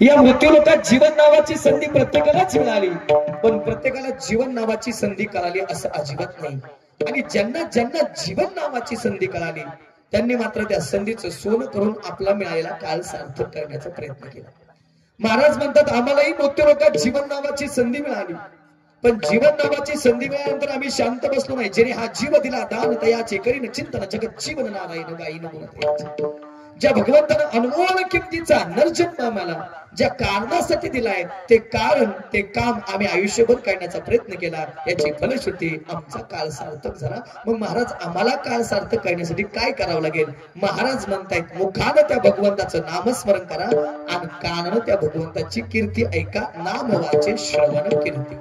या मृत्यूलोकात जीवन नावाची संधी प्रत्येकालाच मिळाली, पण प्रत्येकाला जीवन नावाची संधी कळाली असं अजिबात नाही. आणि ज्यांना ज्यांना जीवन नावाची संधी कळाली त्यांनी मात्र त्या संधीचं सोनं करून आपला मिळालेला काळ सार्थक करण्याचा प्रयत्न केला. महाराज म्हणतात आम्हालाही मृत्यूलोकात जीवन नावाची संधी मिळाली, पण जीवन नावाची संधी मिळाल्यानंतर आम्ही शांत बसलो नाही. ज्याने हा जीव दिला दान तयाचे करीन चिंतन जगत जीवन नारायण गायीन गुणतयाचे. ज्या भगवंतानं अनमोल किमतीचा नरजन्म आम्हाला ज्या कारणासाठी दिलाय ते कारण ते काम आम्ही आयुष्यभर करण्याचा प्रयत्न केला, याची फलश्रुती आमचा काळ सार्थक झाला. मग महाराज आम्हाला काळ सार्थक करण्यासाठी काय करावं लागेल? महाराज म्हणतायत मुखानं त्या भगवंताचं नामस्मरण करा आणि कानानं त्या भगवंताची कीर्ती ऐका. नाम वाचे श्रवण कीर्ती.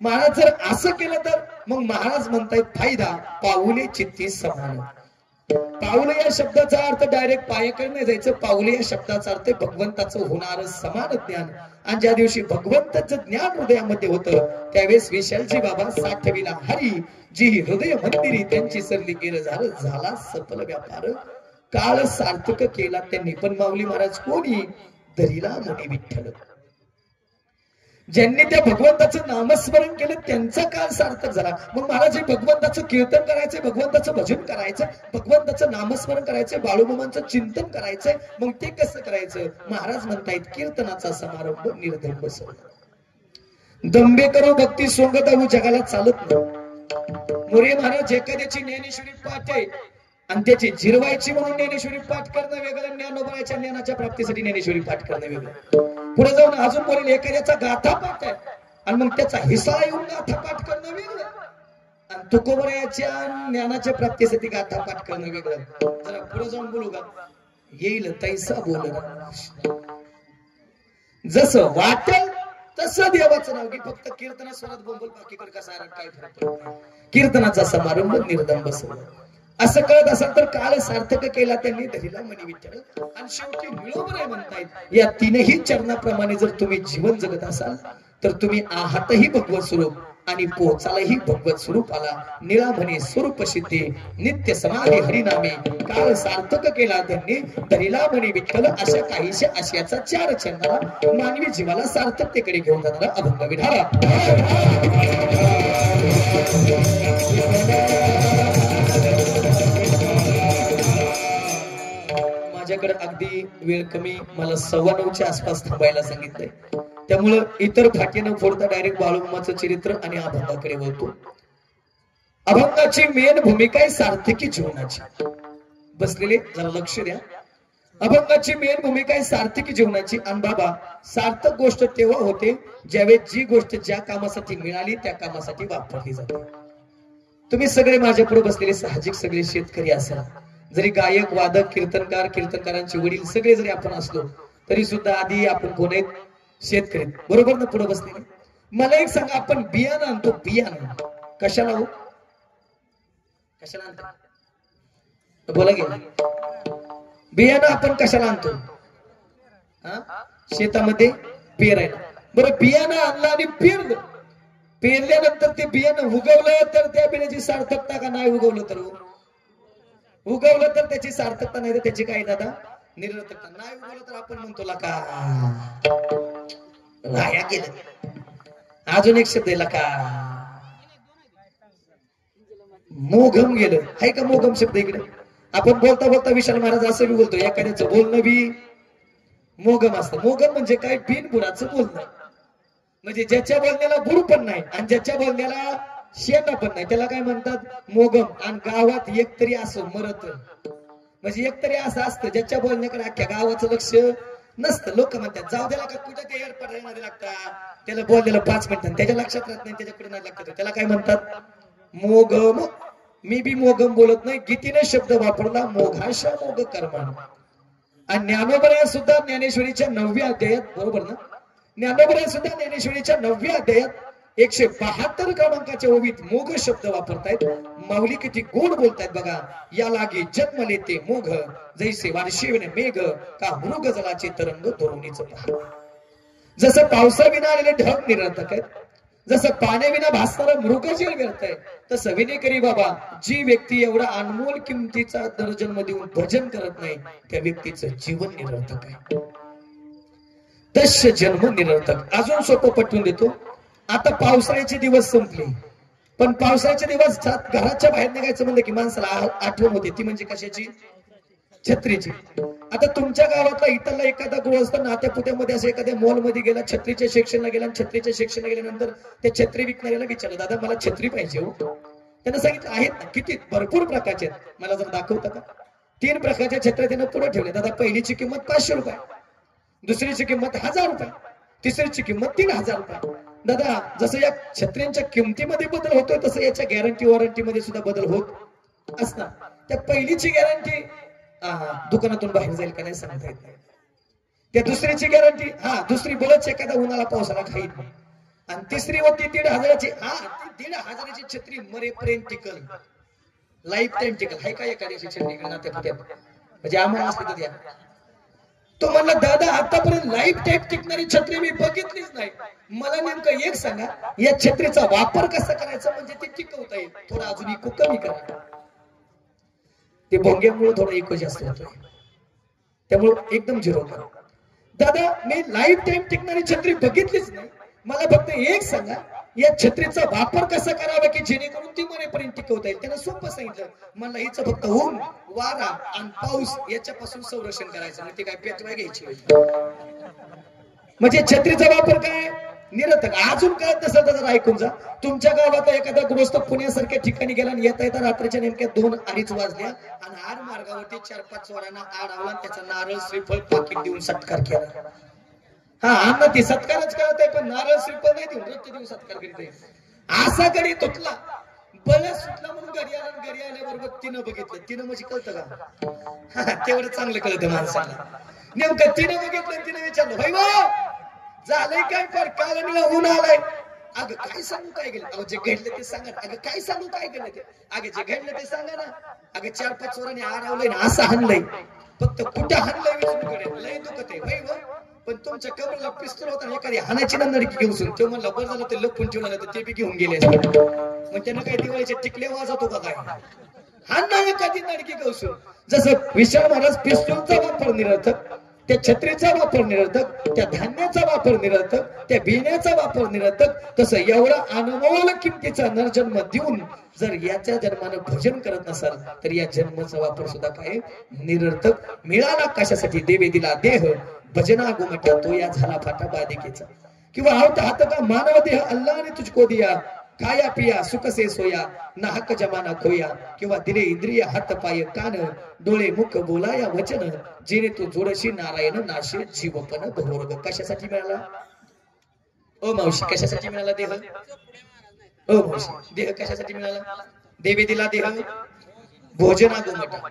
महाराज जर असं केलं तर मग महाराज म्हणतायत फायदा पाऊले चित्ती समान. पाऊले या शब्दाचा अर्थ डायरेक्ट पायाकडे नाही जायचं. पाऊले या शब्दाचा अर्थ भगवंताचं होणारं समान ज्ञान. आणि ज्या दिवशी भगवंताचं ज्ञान हृदयामध्ये होतं त्यावेळेस विशालजी बाबा साठविला हरी जी हृदय मंदिरी त्यांची सरली गेलं झाला सफल व्यापार. काळ सार्थक केला त्यांनी. पण माऊली महाराज कोणी? धरीला मुनी विठ्ठल. ज्यांनी त्या भगवंताचं नामस्मरण केलं त्यांचा काळ सार्थक झाला. मग महाराज भगवंताचं कीर्तन करायचंय, भगवंताचं भजन करायचं, भगवंताचं नामस्मरण करायचंय, बाळूमामांचं चिंतन करायचंय. मग ते कसं करायचं? महाराज म्हणतायत कीर्तनाचा समारंभ निर्दंब सोहळा. दंबे करो भक्ती सोंग दाऊ जगाला चालत नाही. मोरे महाराज एखाद्याची ज्ञानेश्वरी पाठ आहे आणि त्याची जिरवायची म्हणून ज्ञानेश्वरी पाठ करणं वेगळं, ज्ञानोबराच्या ज्ञानाच्या प्राप्तीसाठी ज्ञानेश्वरी पाठ करणं वेगळं. पुढे जाऊन अजून बोलेल एखाद्याचा गाथा पाठ आहे आणि मग त्याचा हिस्सा येऊन गाथा पाठ करणं वेगळं, आणि तुकोबराच्या ज्ञानाच्या प्राप्तीसाठी गाथा पाठ करणं वेगळं. जरा पुढे जाऊन बोलू का? येईल तैसा बोल. जसं वाटेल तसं देवाचं नाव की फक्त कीर्तना स्वरात बोंबल बाकीकडे कसा काय फरक पडतो. कीर्तनाचा समारंभ निर्दंब सोहळा. असं कळत असेल तर काळ सार्थक केला त्यांनी धरीला मनी विठ्ठल. आणि शेवटी मिळोबर आहे म्हणतायत या तीनही चरणाप्रमाणे जर तुम्ही जीवन जगत असाल तर तुम्ही आहातही भगवत स्वरूप आणि पोचालाही भगवत स्वरूपाला. निळा म्हणे स्वरूप सिद्धे नित्य समाधी हरिनामे. काळ सार्थक केला त्यांनी धरीला मनी विठ्ठल. अशा काहीशा आशयाचा चार चरणाला मानवी जीवाला सार्थकतेकडे घेऊन जाणारा अभंग विधारा. माझ्याकडे अगदी वेळ कमी, मला 9:15च्या आसपास थांबायला सांगितलंय. त्यामुळं इतर फाटी न फोडता डायरेक्ट बाळूमामाचं चरित्र आणि अभंगाकडे वळतो. अभंगाची मेन भूमिका आहे सार्थकी जीवनाची. बसलेले जरा लक्ष द्या. अभंगाची मेन भूमिका आहे सार्थकी जीवनाची. आणि बाबा सार्थक गोष्ट तेव्हा होते ज्यावेळेस जी गोष्ट ज्या कामासाठी मिळाली त्या कामासाठी वापरली जाते. तुम्ही सगळे माझ्या पुढे बसलेले साहजिक सगळे शेतकरी असाल, जरी गायक वादक कीर्तनकार कीर्तनकारांचे वडील सगळे जरी आपण असलो तरी सुद्धा आधी आपण कोण आहेत? शेतकरी, बरोबर ना? पुढे बसलेले. मला एक सांगा, आपण बियाणं आणतो, बियाणं कशाला हो? कशाला आणतो? बोला गे. बियाणं आपण कशाला आणतो? शेतामध्ये पेरायला. बरं, बियाणं आणलं आणि पेरलं. पेरल्यानंतर ते बियाणं उगवलं तर त्या बियाण्याची सार्थकता का? नाही उगवलं तर उगवलं तर त्याची सार्थकता, नाही तर त्याची काय दादा? निरर्थकता. नाही उगवलं तर आपण म्हणतो लका वाया गेलं. अजून एक शब्द आहे लका, मोघम गेलं. आहे का मोघम शब्द इकडे? आपण बोलता बोलता विशाल महाराज असं बी बोलतो, एखाद्याचं बोलणं बी मोघम असतं. मोघम म्हणजे काय? बिनबुडाचं बोलणं. म्हणजे ज्याच्या बोलण्याला बुड पण नाही आणि ज्याच्या बोलण्याला शेणा पण नाही त्याला काय म्हणतात? मोगम. आणि गावात एकतरी असो मरत, म्हणजे एकतरी असं असतं ज्याच्या बोलण्याकडे अख्ख्या गावाचं लक्ष नसतं. लोक म्हणतात जाऊ द्याला का कुठे ते एअरपोर्ट मध्ये लागतात, त्याला बोललेलं 5 मिनिटांनी त्याच्या लक्षात राहत नाही, त्याच्याकडे नाही लागत, त्याला काय म्हणतात? मोगम. मी बी मोगम बोलत नाही, गीतीने शब्द वापरला मोघाशा मोग कर्म. आणि ज्ञानोबराया सुद्धा ज्ञानेश्वरीच्या 9व्या अध्यायात, बरोबर ना? ज्ञानोबराया सुद्धा ज्ञानेश्वरीच्या 9व्या अध्यायात 172 क्रमांकाच्या ओवीत मोघ शब्द वापरतायत. माऊली किती गोड बोलतायत बघा. या लागे जन्म लेते मोघ जैसे वार्षिवने मेघ का मृग जलाचे तरंग तरुणीच पहा. जसं पावसाविना आलेले ढग निरर्थक आहेत, जसं पाण्याविना भासणारा मृगजल व्यर्थ आहे, तसं विनेकरी बाबा जी व्यक्ती एवढा अनमोल किमतीचा दर्जन्म देऊन भजन करत नाही त्या व्यक्तीचं जीवन निरर्थक आहे. तस्य जन्म निरर्थक. अजून सोपं पटवून देतो. आता पावसाळ्याचे दिवस संपले, पण पावसाळ्याचे दिवस घराच्या बाहेर निघायचं म्हणलं की माणसाला आठवण होते. ती म्हणजे कशाची? छत्रीची. आता तुमच्या गावातला इथला एखादा गृहस्थ नात्यापुत्यामध्ये असं एखाद्या मॉलमध्ये गेला, छत्रीच्या सेक्शनला गेला, आणि छत्रीच्या सेक्शनला गेल्यानंतर त्या छत्री विकणाऱ्याला विचारलं, दादा मला छत्री पाहिजे हो. त्यानं सांगितलं आहेत ना. किती? भरपूर प्रकारचे आहेत. मला जर दाखवता का? 3 प्रकारच्या छत्र्या त्यानं पुढे ठेवल्या. दादा पहिलीची किंमत 500 रुपये, दुसरीची किंमत 1000 रुपये, तिसरीची किंमत 3000 रुपये. दादा जसं या छत्र्यांच्या किमतीमध्ये बदल होतोय तसं याच्या गॅरंटी वॉरंटी मध्ये सुद्धा बदल होत असणार. त्या पहिलीची गॅरंटी दुकानातून बाहेर जाईल का नाही सांगता येत नाही. त्या दुसरीची गॅरंटी दुसरी बळच एखादा उन्हाला पावसाला खाईल. आणि तिसरी होती 1500ची. ती 1500ची छत्री मरेपर्यंत टिकल, लाईफ टाइम टिकल. हाय का एखाद्याची छत्री नात्यापुत्यात? म्हणजे आम्हाला असते तर द्या. तो म्हणला, दादा आतापर्यंत लाईफ टाइम टिकणारी छत्री मी बघितलीच नाही. मला नेमकं एक सांगा, या छत्रीचा वापर कसा करायचा म्हणजे ती टिकवता येईल. थोडा अजून इको कमी करा. ते भोंग्यामुळे थोडा इको जास्त होतोय, त्यामुळे एकदम झिरो करा. दादा मी लाईफ टाइम टिकणारी छत्री बघितलीच नाही. मला फक्त एक सांगा, या छत्रीचा वापर कसा करावा की जेणेकरून ती मरेपर्यंत टिकवता येईल. त्यानं सोपं सांगितलं. मला हिचं फक्त ऊन, वारा आणि पाऊस याच्यापासून संरक्षण करायचं. म्हणजे काय पेटवाय घ्यायची म्हणजे छत्रीचा वापर काय? निरर्थक. अजून कळत नसेल तर ऐकून जा. तुमच्या गावात एखादा गृहस्थ पुण्यासारख्या ठिकाणी गेला आणि येता येता रात्रीच्या नेमक्या 2-2:30 वाजल्या आणि आड मार्गावरती 4-5 चोरांना आड आवला, त्याचा नारळ श्रीफळ पाकिट देऊन सत्कार केला. अण्णा ती सत्कारच करत आहे, पण नारळ श्रीफळ नाही देऊन नृत्य देऊन सत्कार करीत आहे. असा गडी तुटला, बळच सुटला म्हणून घरी आला. घरी आल्याबरोबर तिनं बघितलं. तिनं म्हणजे कळतं का? तेवढं चांगलं कळतं माणसाला. नेमकं तिनं बघितलं, तिनं विचारलं, भाई झालंय काय? फार काळा ऊन आलाय. अगं काय सांगू काय गेलं? अगं जे घडलं ते सांगा. अगं काय सांगू काय गेलं ते? अगं जे घडलं ते सांगा ना. अगं 4-5 चोरांनी आरवलंय ना, असं हाणलंय. फक्त कुठं हाणलंय विष्णूकडे लय दुखत आहे भाई. पण तुमच्या कमरेला पिस्तूल होता, एखादी हाणाची ना नडकी घेऊन. तो म्हणला बरं झालं ते लपून ठेवलं तर ते बी घेऊन गेले. मग त्यानं काय दिवाळीचे टिकले वाजवतो का काय? हाण ना एखादी नडकी घेऊन. जसं विशाल महाराज पिस्तूलचा वापर निरर्थक, त्या छत्रीचा वापर निरर्थक, त्या धान्याचा वापर निरर्थक, त्या बिण्याचा वापर निरर्थक, तसं एवढा अनमोल किमतीचा नरजन्म देऊन जर याच्या जन्मानं भजन करत नसाल तर या जन्माचा वापर सुद्धा काय? निरर्थक. मिळाला कशासाठी? देवे दिला देह, भजना गोमटा तो या झाला फाटा बाधिकेचा. किंवा हात का मानव देह अल्लाने तुझको दिया, खाया पिया सुख से सोया, नाहक जमाना खोया. किंवा दिले इंद्रिय हात पाय कान, डोळे मुख बोलाया वचन, जेणे तू जोडशी नारायण नाशे जीवपण भोरग. कशासाठी मिळाला ओ मावशी? कशासाठी मिळाला देह? ओ मावशी देह कशासाठी मिळाला? देवे दिला देह, भोजना गोमटा.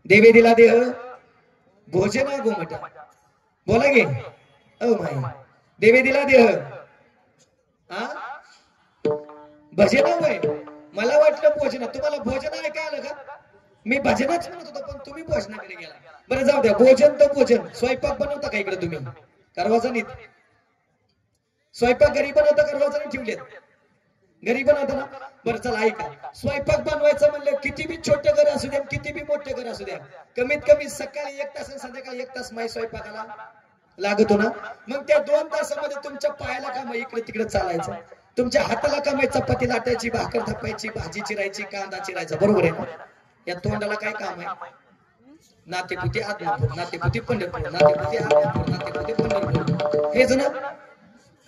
देवे दिला देह, भोजना गोमटा. बोला गे ओ माई. देवे दिला देह, भजना वय. मला वाटलं भोजना. तुम्हाला भोजन ऐकाय आलं का? मी भजनच म्हणत होतो, पण तुम्ही भोजनाकडे गेला. बरं जाऊ द्या. भोजन तर भोजन. स्वयंपाक बनवता का इकडे तुम्ही? करवाजणीत स्वयंपाक घरी बनवता, करवाजणी ठेवलेत घरी बनवता ना? बरं चला ऐका. स्वयंपाक बनवायचं म्हणलं किती बी छोटे घर असू द्या, किती बी मोठे घर असू द्या, कमीत कमी सकाळी 1 तास आणि संध्याकाळी 1 तास माई स्वयंपाकाला लागतो ना. मग त्या 2 तासामध्ये तुमच्या पायाला काम इकडे तिकडे चालायचं, तुमच्या हाताला काम चपाती लाटायची, भाकर थापायची, भाजी चिरायची, कांदा चिरायचा. बरोबर आहे ना? या तोंडाला काय काम आहे? नातेपुती आदमापूर, नातेपुती पंढरपूर, नातेपुती आदमापूर, नातेपुती पंढरपूर. हेच ना?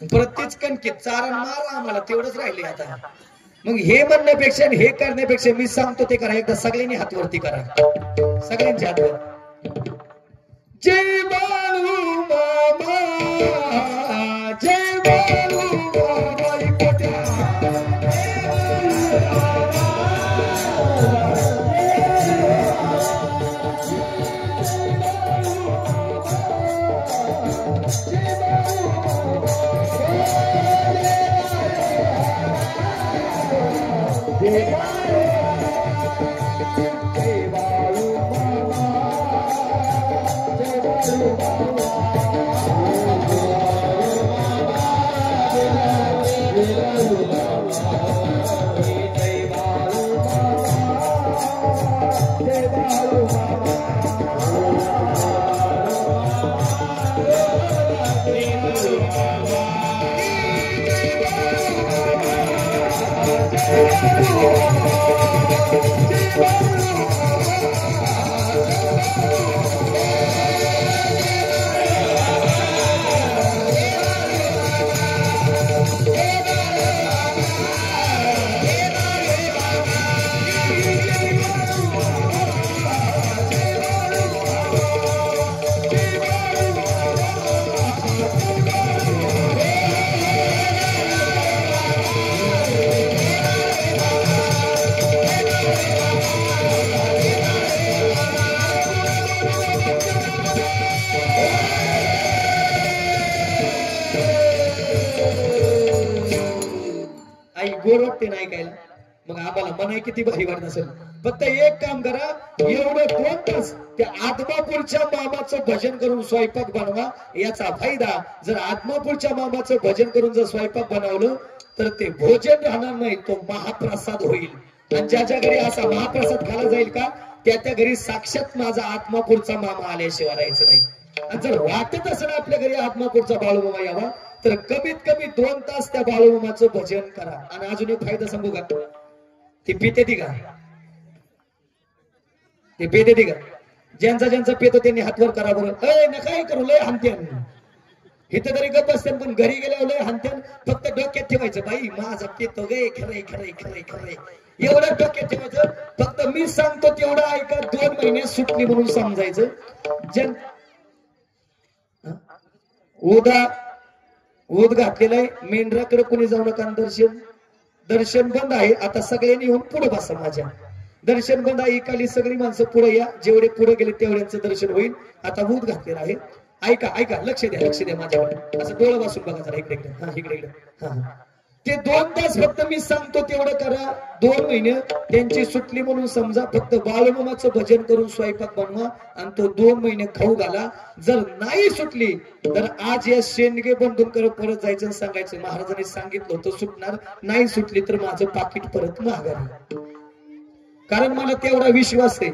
प्रत्येक कणकीत चारण मार आम्हाला तेवढंच राहिले आता. मग हे म्हणण्यापेक्षा हे करण्यापेक्षा मी सांगतो ते करा. एकदा सगळ्यांनी हातवरती करा, सगळ्यांच्या हातवर. जय बाळू मामा, जय बाळू मामा. गोड वाटते नाही ऐकायला मग आम्हाला मनाई किती भारी वाटत असेल. फक्त एक काम करा, एवढं 2 तास त्या आदमापूरच्या मामाचं भजन करून स्वयंपाक बनवा. याचा फायदा जर आदमापूरच्या मामाचं भजन करून जर स्वयंपाक बनवलं तर ते भोजन राहणार नाही, तो महाप्रसाद होईल. आणि ज्याच्या घरी असा महाप्रसाद खाला जाईल का त्या घरी साक्षात माझा आत्मापूरचा मामा आल्याशिवाय राहायचं नाही. आणि जर वाटत असेल आपल्या घरी आत्मापूरचा बाळूमामा यावा तर कमीत कमी 2 तास त्या बाळूमामाचं भजन करा. आणि अजून एक फायदा सांगू का, ते पिते ती का, ते पेते ती का, ज्यांचा पेतो त्यांनी हातवर करा बरं. काय करू लय हानत्यान, इथं तरी गप असते पण घरी गेल्यावर लय हानत्यान. फक्त डोक्यात ठेवायचं बाई माझा पेतो गे खरंय खरंय खरंय खरंय एवढं डोक्यात ठेवायचं. फक्त मी सांगतो तेवढं ऐका, 2 महिने सुटली म्हणून समजायचं. जन ओद घातलेलं आहे, मेंढराकडे कोणी जाऊ नका. दर्शन बंद आहे. आता सगळ्यांनी येऊन पुढे बसा. माझ्या दर्शन बंद आहे, एकाली सगळी माणसं पुढे या. जेवढे पुढे गेले तेवढ्यांचं दर्शन होईल. आता ओद घातलेलं आहे. ऐका ऐका, लक्ष द्या माझ्यावर. असं डोळं बसून बघा जरा, इकडे इकडे हा इकडे इकडे हा. ते 2 तास फक्त मी सांगतो तेवढं करा. 2 महिने त्यांची सुटली म्हणून समजा. फक्त बाळूमामाचं भजन करून स्वयंपाक बनवा आणि तो 2 महिने खाऊ घाला. जर नाही सुटली तर आज या शेंडगे बंधूंकडे परत जायचं आणि सांगायचं महाराजांनी सांगितलं होतं सुटणार, नाही सुटली तर माझं पाकिट परत माघारी. कारण मला तेवढा विश्वास आहे.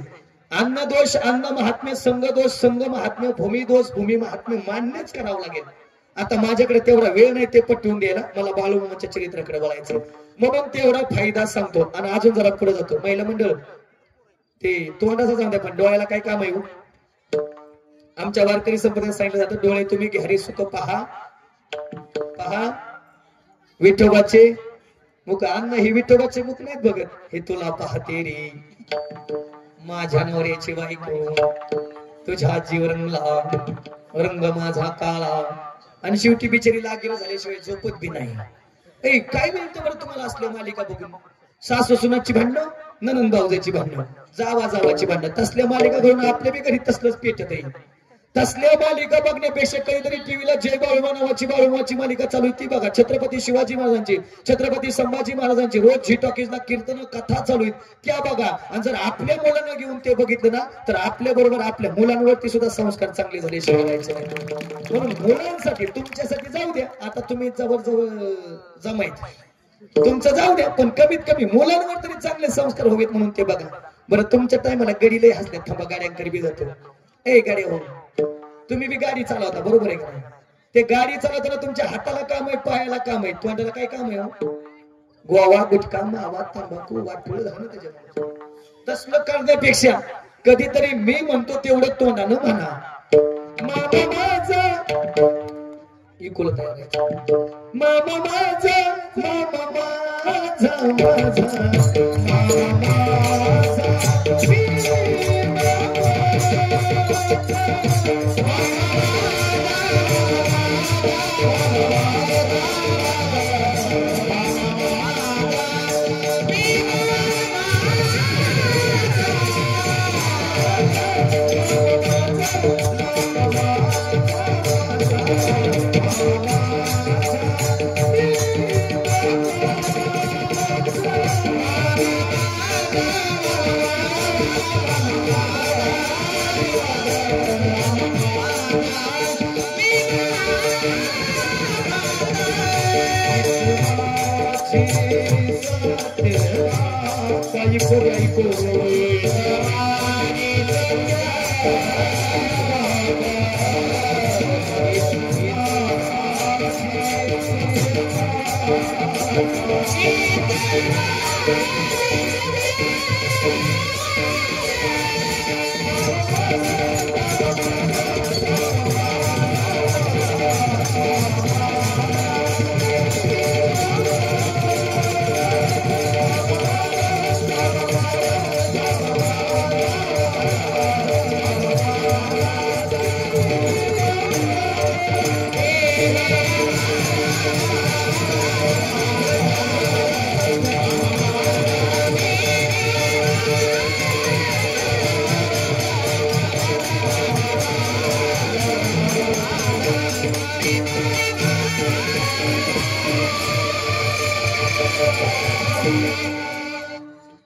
अन्न दोष अन्न महात्म्य, संघ दोष संघ महात्म्य, भूमी दोष भूमी महात्म्य मान्यच करावं लागेल. आता माझ्याकडे तेवढा वेळ नाही ते पटवून द्यायला, मला बाळूमामाच्या चरित्राकडे वळायचं म्हणून तेवढा फायदा सांगतो. आणि अजून जरा पुढे जातो. महिला मंडळ ते तोंडाचा जाऊ द्या, पण डोळ्याला काय काम आहे. आमच्या वारकरी संप्रदायात सांगितलं जातं डोळे तुम्ही घ्यारी सुख पहा पहा विठोबाचे मुख. अन्न हे विठोबाचे मुख नाहीत बघत, हे तुला पाहते रे माझ्या नवऱ्याची बायको, तुझ्या जीव रंगला रंग माझा काळा. आणि शेवटी बिचारी लागेल झाल्याशिवाय झोपत बी नाही. काय मिळतं बरं तुम्हाला असल्या मालिका बघून. सासू सुनाची भांडणं, ननंद भाऊजाची भांडणं, जावाची भांडणं, तसल्या मालिका घेऊन आपल्या बी घरी तसलंच पेटत आहे. तसल्या मालिका बघण्यापेक्षा कधीतरी टीव्हीला जय बाळूमा नावाची बाळूमाची मालिका चालू आहे ती बघा. छत्रपती शिवाजी महाराजांची, छत्रपती संभाजी महाराजांची रोज झी टॉकीजला कीर्तन कथा चालू आहेत त्या बघा. आणि जर आपल्या मुलांना घेऊन ते बघितलं ना तर आपल्या बरोबर आपल्या मुलांवरती सुद्धा संस्कार चांगले झाले शिवायचे नाही. म्हणून मुलांसाठी तुमच्यासाठी जाऊ द्या, आता तुम्ही जवळ जमायत तुमचं जाऊ द्या, पण कमीत कमी मुलांवर तरी चांगले संस्कार हवेत म्हणून ते बघा. बरं तुमच्या टायमाला गडी लय हसल्या, थांबा गाड्यांकडे बी जातो. गाडी हो तुम्ही बी गाडी चालवता बरोबर आहे का. ते गाडी चालवताना तुमच्या हाताला काम आहे, पायाला काम आहे, तोंडाला काय काम आहे. गोवा गुटखा मावा तंबाखू वाटोळ झालं त्याच्यामध्ये. तसलं करण्यापेक्षा कधीतरी मी म्हणतो तेवढं तोंडानं म्हणा. मामा माझा इकुल तयार आहे. मामा माझा मामा माझा माझा मामा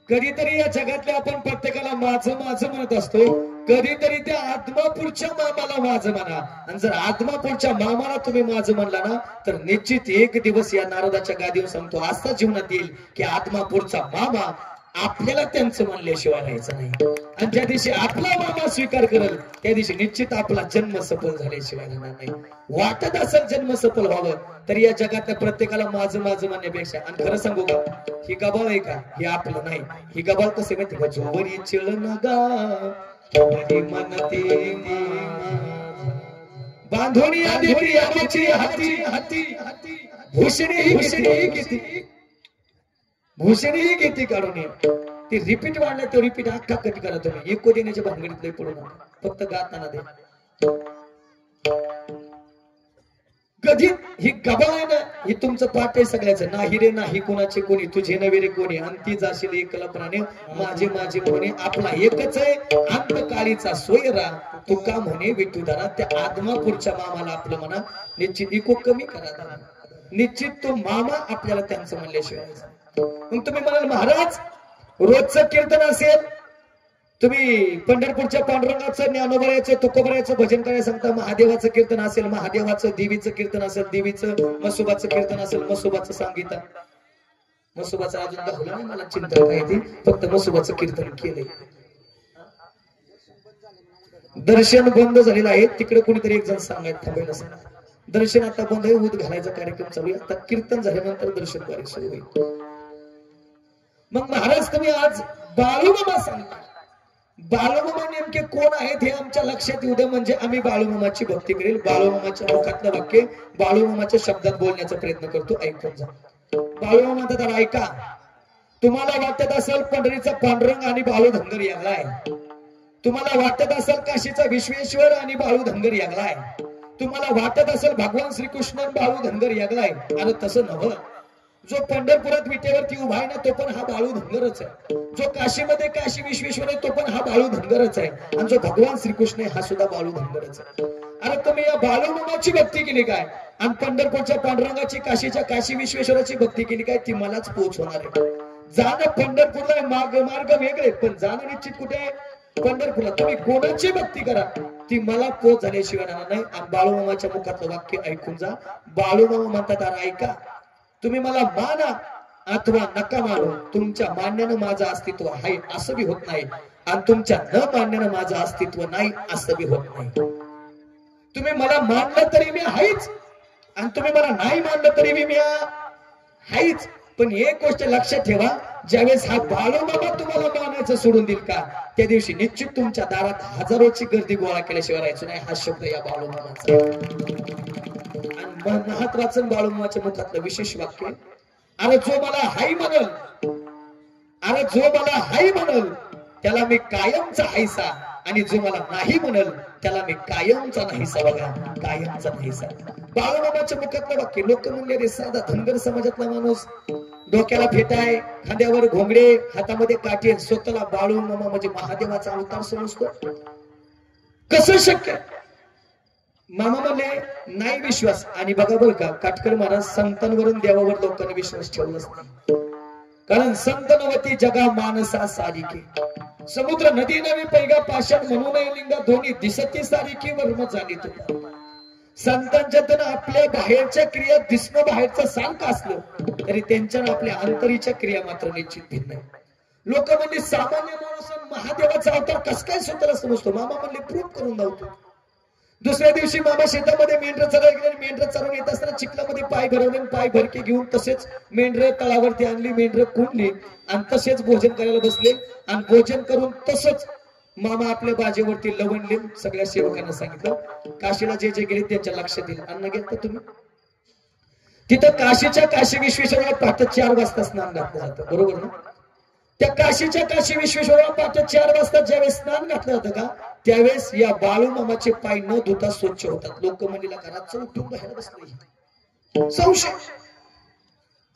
कधीतरी या जगातल्या आपण प्रत्येकाला माझं माझं म्हणत असतो, कधीतरी त्या आदमापूरच्या मामाला माझं म्हणा. आणि जर आदमापूरच्या मामाला तुम्ही माझं म्हणला ना, तर निश्चित एक दिवस या नारदाच्या गादीवर सांगतो असा जीवनात येईल की आदमापूरचा मामा आपल्याला त्यांचं म्हणल्याशिवाय राहायचं नाही. आणि ज्या दिवशी आपला मामा स्वीकार करेल त्या दिवशी निश्चित आपला जन्म सफल झाल्याशिवाय राहणार नाही. वाटत असेल जन्म सफल व्हावं तर या जगातल्या प्रत्येकाला माझं माझं म्हणण्यापेक्षा, आणि खरं सांगू का, ही गबाळ आहे का, हे आपलं नाही. ही गबाळ कसं माहिती का, जोवरी चिळण गा मनते बांधोनी आदेवी आमची हाती हाती भूषणी किती भूषणी किती काढून ती रिपीट वाढल्या तो रिपीट अख्खा कधी करा तुम्ही. एको देण्याच्या भानगडीत लई पडू नका, फक्त गाताना दे. कधी ही गबाळ आहे ना, ही तुमचं पाठ आहे सगळ्याचं. नाही रे नाही कोणाचे कोणी, तुझे नवे रे कोणी, अंती जाशील एकला प्राणे माझे माझे म्हणे. आपला एकच आहे अंतकाळीचा सोयरा, तू का म्हणे विठुदारा. त्या आदमापूरच्या मामाला आपलं म्हणा निश्चित इको कमी करा, निश्चित तो मामा आपल्याला त्यांचं म्हणल्याशिवाय. मग तुम्ही म्हणाल महाराज रोजचं कीर्तन असेल, तुम्ही पंढरपूरच्या पांडुरंगाचं ज्ञानोबरायचं तुकोबरायचं भजन करायला सांगता. महादेवाचं कीर्तन असेल महादेवाचं, देवीचं कीर्तन असेल देवीचं, मसोबाचं कीर्तन असेल मसोबाचं सांगितलं. मसोबाचं अजून दाखवलं नाही मला चिंता काय ती, फक्त मसोबाचं कीर्तन केलंय. दर्शन बंद झालेलं आहे, तिकडे कोणीतरी एक जण सांगायला थांबायला सांगा. दर्शन आता बंद आहे, ऊद घालायचा कार्यक्रम चालू आहे. आता कीर्तन झाल्यानंतर दर्शन कार्य सुरू होईल. मग महाराज तुम्ही आज बाळूमामा सांगता. बाळूमामा नेमके कोण आहेत हे आमच्या लक्षात येऊ द्या, म्हणजे आम्ही बाळूमामाची भक्ती करेल. बाळूमामाच्या मुखातलं वाक्य बाळूमामाच्या शब्दात बोलण्याचा प्रयत्न करतो, ऐकून जा. बाळूमामा तर ऐका, तुम्हाला वाटत असेल पंढरीचा पांडुरंग आणि बाळू धनगर यागलाय, तुम्हाला वाटत असेल काशीचा विश्वेश्वर आणि बाळू धनगर यागलाय, तुम्हाला वाटत असेल भगवान श्रीकृष्ण बाळू धनगर यागलाय. आणि तसं नव्हतं. जो पंढरपुरात विटेवरती उभा आहे ना तो पण हा बाळू धनगरच आहे. जो काशीमध्ये काशी विश्वेश्वर आहे तो पण हा बाळू धनगरच आहे. आणि जो भगवान श्रीकृष्ण आहे हा सुद्धा बाळू धनगरच आहे. अरे तुम्ही या बाळूमामाची भक्ती केली काय, आणि पंढरपूरच्या पांडुरंगाची काशीच्या काशी विश्वेश्वराची भक्ती केली काय, ती मलाच पोच होणार आहे. जाणं पंढरपूरला मार्ग वेगळे, पण जाणं निश्चित कुठे आहे, पंढरपूरला. तुम्ही कोणाची भक्ती करा ती मला पोच झाल्याशिवाय राहणार नाही. आणि बाळूमामाच्या मुखातलं वाक्य ऐकून जा. बाळूमामा म्हणतात अरे ऐका, तुम्ही मला माना अथवा नका मानू, तुमच्या मान्यानं माझं अस्तित्व आहे असं बी होत नाही, आणि तुमच्या न मान्यानं माझं अस्तित्व नाही असं बी होत नाही. तुम्ही मला मानलं तरी मी आहेच, आणि तुम्ही मला नाही मानलं तरी मी आहेच. पण एक गोष्ट लक्षात ठेवा, ज्यावेळेस हा बाळूमामा तुम्हाला मानायचं सोडून देईल का, त्या दिवशी निश्चित तुमच्या दारात हजारोची गर्दी गोळा केल्याशिवाय राहायचं नाही. हा शब्द या बाळूमामाचा. आणि महत्वाचं बाळूमामाच्या मुखातलं विशेष वाक्य, अरे जो मला हाय म्हणल, अरे जो मला हाय म्हणल त्याला मी कायमचा हायसा, आणि जो मला नाही म्हणल त्याला मी कायमचा नाहीसा. बघा, कायमचा नाहीसा. बाळूमामाच्या मुखातलं वाक्य. लोक म्हणले रे साधा धनगर समाजातला माणूस, डोक्याला फेटाय, खांद्यावर घोंगडे, हातामध्ये काठी, स्वतःला बाळूमामा म्हणजे महादेवाचा अवतार समजतो. कसं शक्य? मामा म्हणले नाही विश्वास. आणि बघा बरं का, काटकर महाराज संतांवरून देवावर लोकांनी विश्वास ठेवलाच नाही. कारण संत नवती जगा मानसा सारिके, समुद्र नदी नवी पैगा पाषाण म्हणून लिंगा दोन्ही दिसती सारिकी वर्म झाली. संतांच्या तर आपल्या बाहेरच्या क्रिया दिसणं बाहेरचं सारखं असलं तरी त्यांच्या आपल्या अंतरीच्या क्रिया मात्र निश्चित भिन्न आहे. लोक म्हणले सामान्य माणूस महादेवाचा अवतार कस काय स्वतःला समजतो. मामा म्हणले प्रूफ करून दावतो. दुसऱ्या दिवशी मामा शेतामध्ये मेंढर चरायला गेले. मेंढर चरून येत असताना चिखलामध्ये पाय भरवले, पाय भरके घेऊन तसेच मेंढर तळावरती आणली, मेंढर कुंडली आणि तसेच भोजन करायला बसले. आणि भोजन करून तसंच मामा आपल्या बाजेवरती लवणले. सगळ्या सेवकांना सांगितलं काशीला जे जे गेले त्यांच्या लक्षात येईल. अन्न घेतलं तुम्ही तिथं काशीच्या काशी विश्वेश्वराला पहाटे 4 वाजता स्नान घातलं जातं, बरोबर ना? त्या काशीच्या काशी विश्वेश्वराला पहाटे 4 वाजता ज्यावेळेस स्नान घातलं जातं का त्यावेळेस या बाळूमामाचे पाय न धुता स्वच्छ होतात. लोक म्हणलेला घरात उठून बाहेर बसले, संशय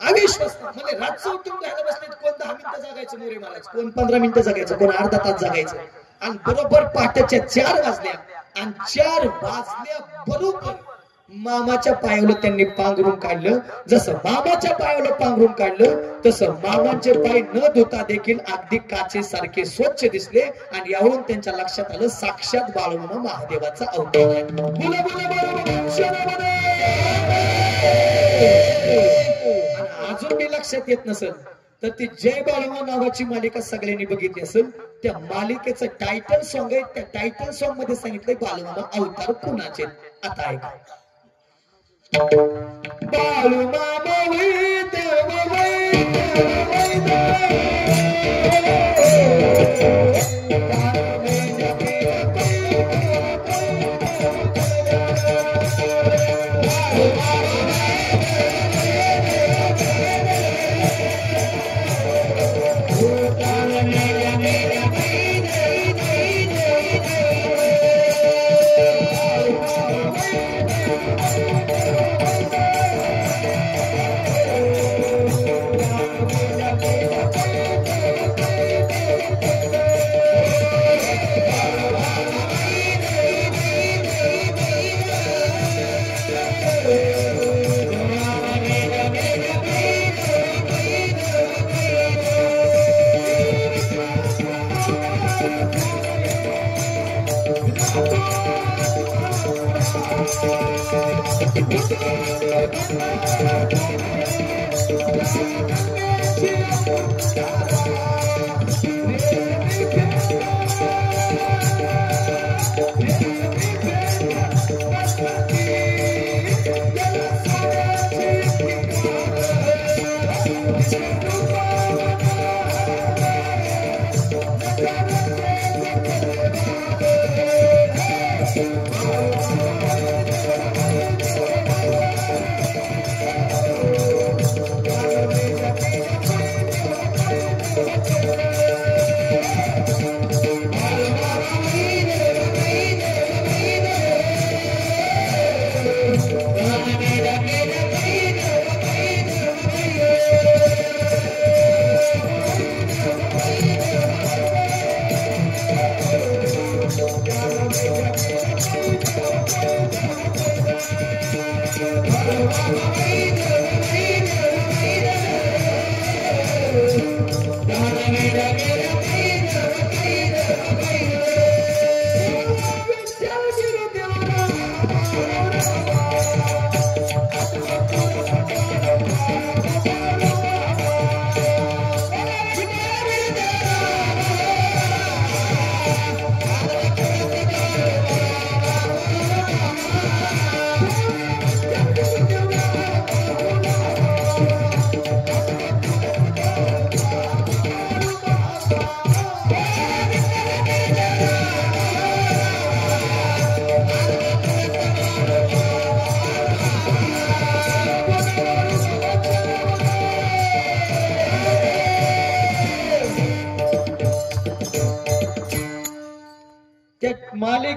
अविश्वास म्हणजे रातचं उठून बाहेर बसले. कोण 10 मिनिटं जागायचं मोरे महाराज, कोण 15 मिनिटं जागायचं, कोण अर्धा तास जागायचं. आणि बरोबर पहाटेच्या 4 वाजल्या आणि 4 वाजल्या बरोबर मामाच्या पायावलं त्यांनी पांघरून काढलं. जसं मामाच्या पायावलं पांघरून काढलं तसं मामाचे पाय न धुता देखील अगदी काचेसारखे स्वच्छ दिसले. आणि यावरून त्यांच्या लक्षात आलं साक्षात बाळूमामा महादेवाचा अवतार आहे. अजून मी लक्षात येत नसेल तर ती जय बाळूमामा नावाची मालिका सगळ्यांनी बघितली असेल. त्या मालिकेचं टायटल सॉंग आहे. त्या टायटल सॉंग मध्ये सांगितलंय बाळूमामा अवतार कुणाचे. आता ऐका. बाळूमामा वै देव वै देव मालिक